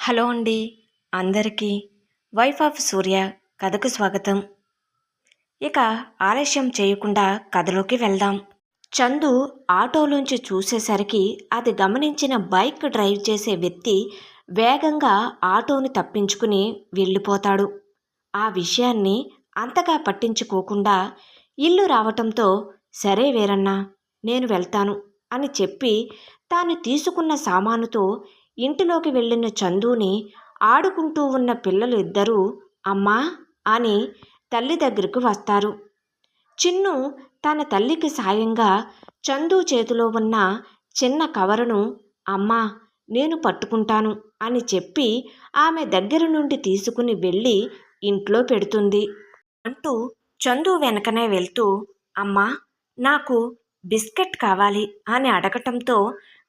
Hello అండి అందరికీ. Wife of సూర్య కథకు స్వాగతం. ఇక ఆలస్యం చేయకుండా కథలోకి వెళ్దాం. చందు ఆటోలోంచి చూసేసరికి అది గమనించిన బైక్ డ్రైవ్ చేసే వ్యక్తి వేగంగా ఆటోని తప్పించుకుని వెళ్ళిపోతాడు. ఆ విషయాన్ని అంతగా పట్టించుకోకుండా ఇల్లు రావటంతో సరే వీరన్నా నేను వెళ్తాను అని చెప్పి తాను తీసుకున్న సామానుతో ఇంటిలోకి వెళ్ళిన చందుని ఆడుకుంటూ ఉన్న పిల్లలు ఇద్దరూ అమ్మా అని తల్లి దగ్గరకు వస్తారు. చిన్ను తన తల్లికి సాయంగా చందు చేతిలో ఉన్న చిన్న కవరును అమ్మా నేను పట్టుకుంటాను అని చెప్పి ఆమె దగ్గర నుండి తీసుకుని వెళ్ళి ఇంట్లో పెడుతుంది. అంటూ చందు వెనకనే వెళ్తూ అమ్మా నాకు బిస్కెట్ కావాలి అని అడగటంతో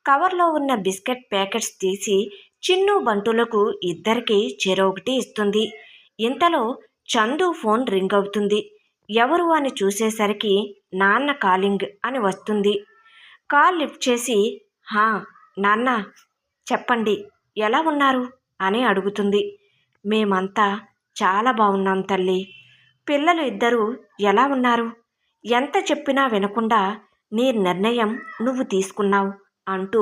కవర్లో ఉన్న బిస్కెట్ ప్యాకెట్స్ తీసి చిన్ను బంటులకు ఇద్దరికి చెరొకటి ఇస్తుంది. ఇంతలో చందు ఫోన్ రింగ్ అవుతుంది. ఎవరు అని చూసేసరికి నాన్న కాలింగ్ అని వస్తుంది. కాల్ లిఫ్ట్ చేసి హా నాన్న చెప్పండి ఎలా ఉన్నారు అని అడుగుతుంది. మేమంతా చాలా బాగున్నాం తల్లి. పిల్లలు ఇద్దరు ఎలా ఉన్నారు? ఎంత చెప్పినా వినకుండా నీ నిర్ణయం నువ్వు తీసుకున్నావు అంటూ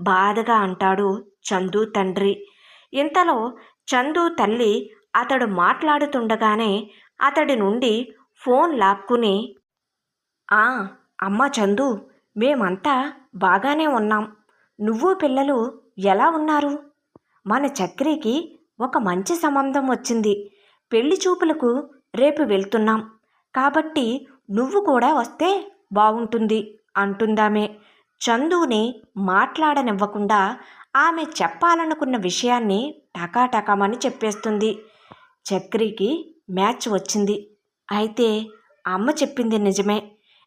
బాధగా అంటాడు చందు తండ్రి. ఇంతలో చందు తల్లి అతడు మాట్లాడుతుండగానే అతడి నుండి ఫోన్ లాక్కుని ఆ అమ్మ చందు మేమంతా బాగానే ఉన్నాం. నువ్వు పిల్లలు ఎలా ఉన్నారు? మన చక్రికి ఒక మంచి సంబంధం వచ్చింది. పెళ్లి చూపులకు రేపు వెళ్తున్నాం కాబట్టి నువ్వు కూడా వస్తే బాగుంటుంది అంటుందామే. చందుని మాట్లాడనివ్వకుండా ఆమె చెప్పాలనుకున్న విషయాన్ని టకాటకమని చెప్పేస్తుంది. చక్రికి మ్యాచ్ వచ్చింది. అయితే అమ్మ చెప్పింది నిజమే.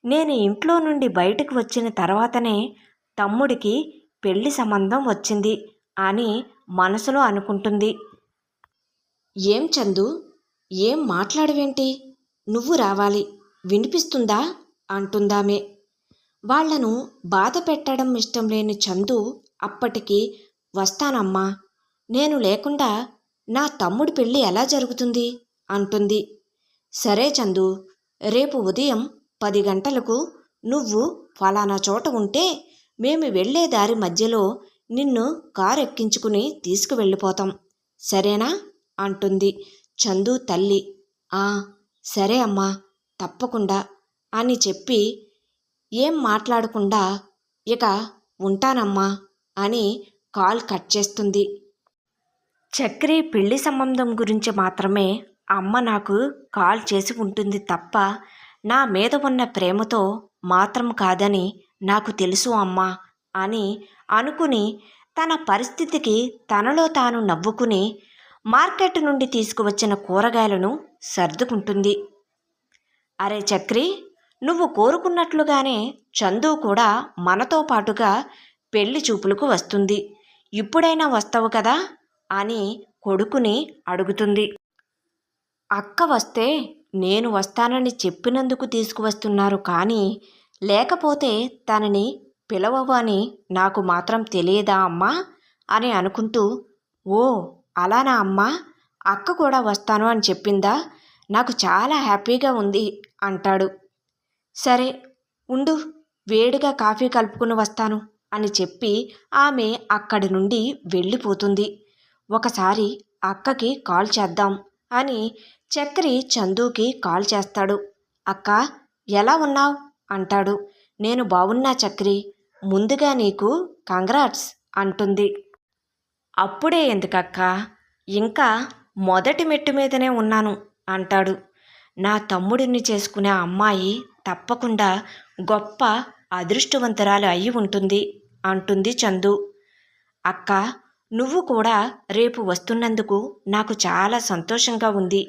నేను ఇంట్లో నుండి బయటకు వచ్చిన తర్వాతనే తమ్ముడికి పెళ్లి సంబంధం వచ్చింది అని మనసులో అనుకుంటుంది. ఏం చందు ఏం మాట్లాడవేంటి? నువ్వు రావాలి వినిపిస్తుందా అంటుందామే. వాళ్లను బాధ పెట్టడం ఇష్టం లేని చందు అప్పటికి వస్తానమ్మా నేను లేకుండా నా తమ్ముడి పెళ్ళి ఎలా జరుగుతుంది అంటుంది. సరే చందు రేపు ఉదయం 10 గంటలకు నువ్వు ఫలానా చోట ఉంటే మేము వెళ్లే దారి మధ్యలో నిన్ను కారు ఎక్కించుకుని తీసుకువెళ్ళిపోతాం సరేనా అంటుంది చందు తల్లి. ఆ సరే అమ్మా తప్పకుండా అని చెప్పి ఏం మాట్లాడకుండా ఇక ఉంటానమ్మా అని కాల్ కట్ చేస్తుంది. చక్రి పెళ్లి సంబంధం గురించి మాత్రమే అమ్మ నాకు కాల్ చేసి ఉంటుంది తప్ప నా మీద ఉన్న ప్రేమతో మాత్రం కాదని నాకు తెలుసు అమ్మా అని అనుకుని తన పరిస్థితికి తనలో తాను నవ్వుకుని మార్కెట్ నుండి తీసుకువచ్చిన కూరగాయలను సర్దుకుంటుంది. అరే చక్రి నువ్వు కోరుకున్నట్లుగానే చందు కూడా మనతో పాటుగా పెళ్లి చూపులకు వస్తుంది. ఇప్పుడైనా వస్తావు కదా అని కొడుకుని అడుగుతుంది. అక్క వస్తే నేను వస్తానని చెప్పినందుకు తీసుకువస్తున్నారు కానీ లేకపోతే తనని పిలవవు అని నాకు మాత్రం తెలియదా అమ్మా అని అనుకుంటూ ఓ అలానా అమ్మా అక్క కూడా వస్తాను అని చెప్పిందా? నాకు చాలా హ్యాపీగా ఉంది అంటాడు. సరే ఉండు వేడిగా కాఫీ కలుపుకుని వస్తాను అని చెప్పి ఆమె అక్కడి నుండి వెళ్ళిపోతుంది. ఒకసారి అక్కకి కాల్ చేద్దాం అని చక్రి చందుకి కాల్ చేస్తాడు. అక్క ఎలా ఉన్నావు అంటాడు. నేను బాగున్నా చక్రి ముందుగా నీకు కంగ్రాట్స్ అంటుంది. అప్పుడే ఎందుకక్క ఇంకా మొదటి మెట్టు మీదనే ఉన్నాను అంటాడు. నా తమ్ముడిని చేసుకునే అమ్మాయి తప్పకుండా గొప్ప అదృష్టవంతురాలు అయి ఉంటుంది అంటుంది చందు. అక్క నువ్వు కూడా రేపు వస్తున్నందుకు నాకు చాలా సంతోషంగా ఉంది.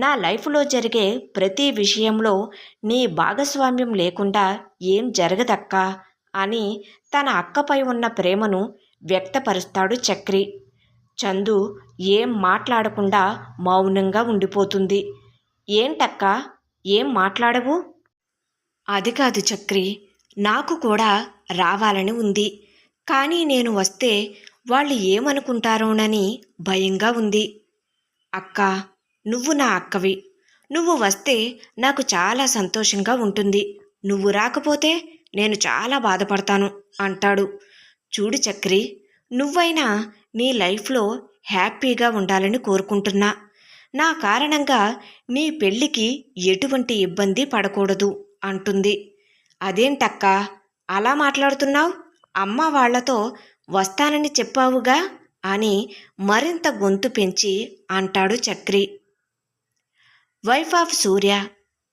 నా లైఫ్లో జరిగే ప్రతి విషయంలో నీ భాగస్వామ్యం లేకుండా ఏం జరగదక్కా అని తన అక్కపై ఉన్న ప్రేమను వ్యక్తపరుస్తాడు చక్రి. చందు ఏం మాట్లాడకుండా మౌనంగా ఉండిపోతుంది. ఏంటక్కా ఏం మాట్లాడవు? అది కాదు చక్రి నాకు కూడా రావాలని ఉంది. కానీ నేను వస్తే వాళ్ళు ఏమనుకుంటారోనని భయంగా ఉంది. అక్కా, నువ్వు నా అక్కవి. నువ్వు వస్తే నాకు చాలా సంతోషంగా ఉంటుంది. నువ్వు రాకపోతే నేను చాలా బాధపడతాను అంటాడు. చూడు చక్రి, నువ్వైనా నీ లైఫ్లో హ్యాపీగా ఉండాలని కోరుకుంటున్నా. నా కారణంగా నీ పెళ్ళికి ఎటువంటి ఇబ్బంది పడకూడదు అంటుంది. అదేంటక్కా అలా మాట్లాడుతున్నావు? అమ్మ వాళ్లతో వస్తానని చెప్పావుగా అని మరింత గొంతు పెంచి అంటాడు చక్రి. వైఫ్ ఆఫ్ సూర్య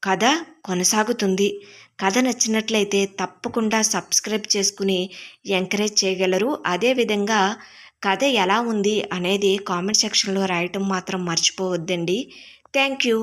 కథ కొనసాగుతుంది. కథ నచ్చినట్లయితే తప్పకుండా సబ్స్క్రైబ్ చేసుకుని ఎంకరేజ్ చేయగలరు. అదేవిధంగా కథ ఎలా ఉంది అనేది కామెంట్ సెక్షన్లో రాయటం మాత్రం మర్చిపోవద్దండి. Thank you.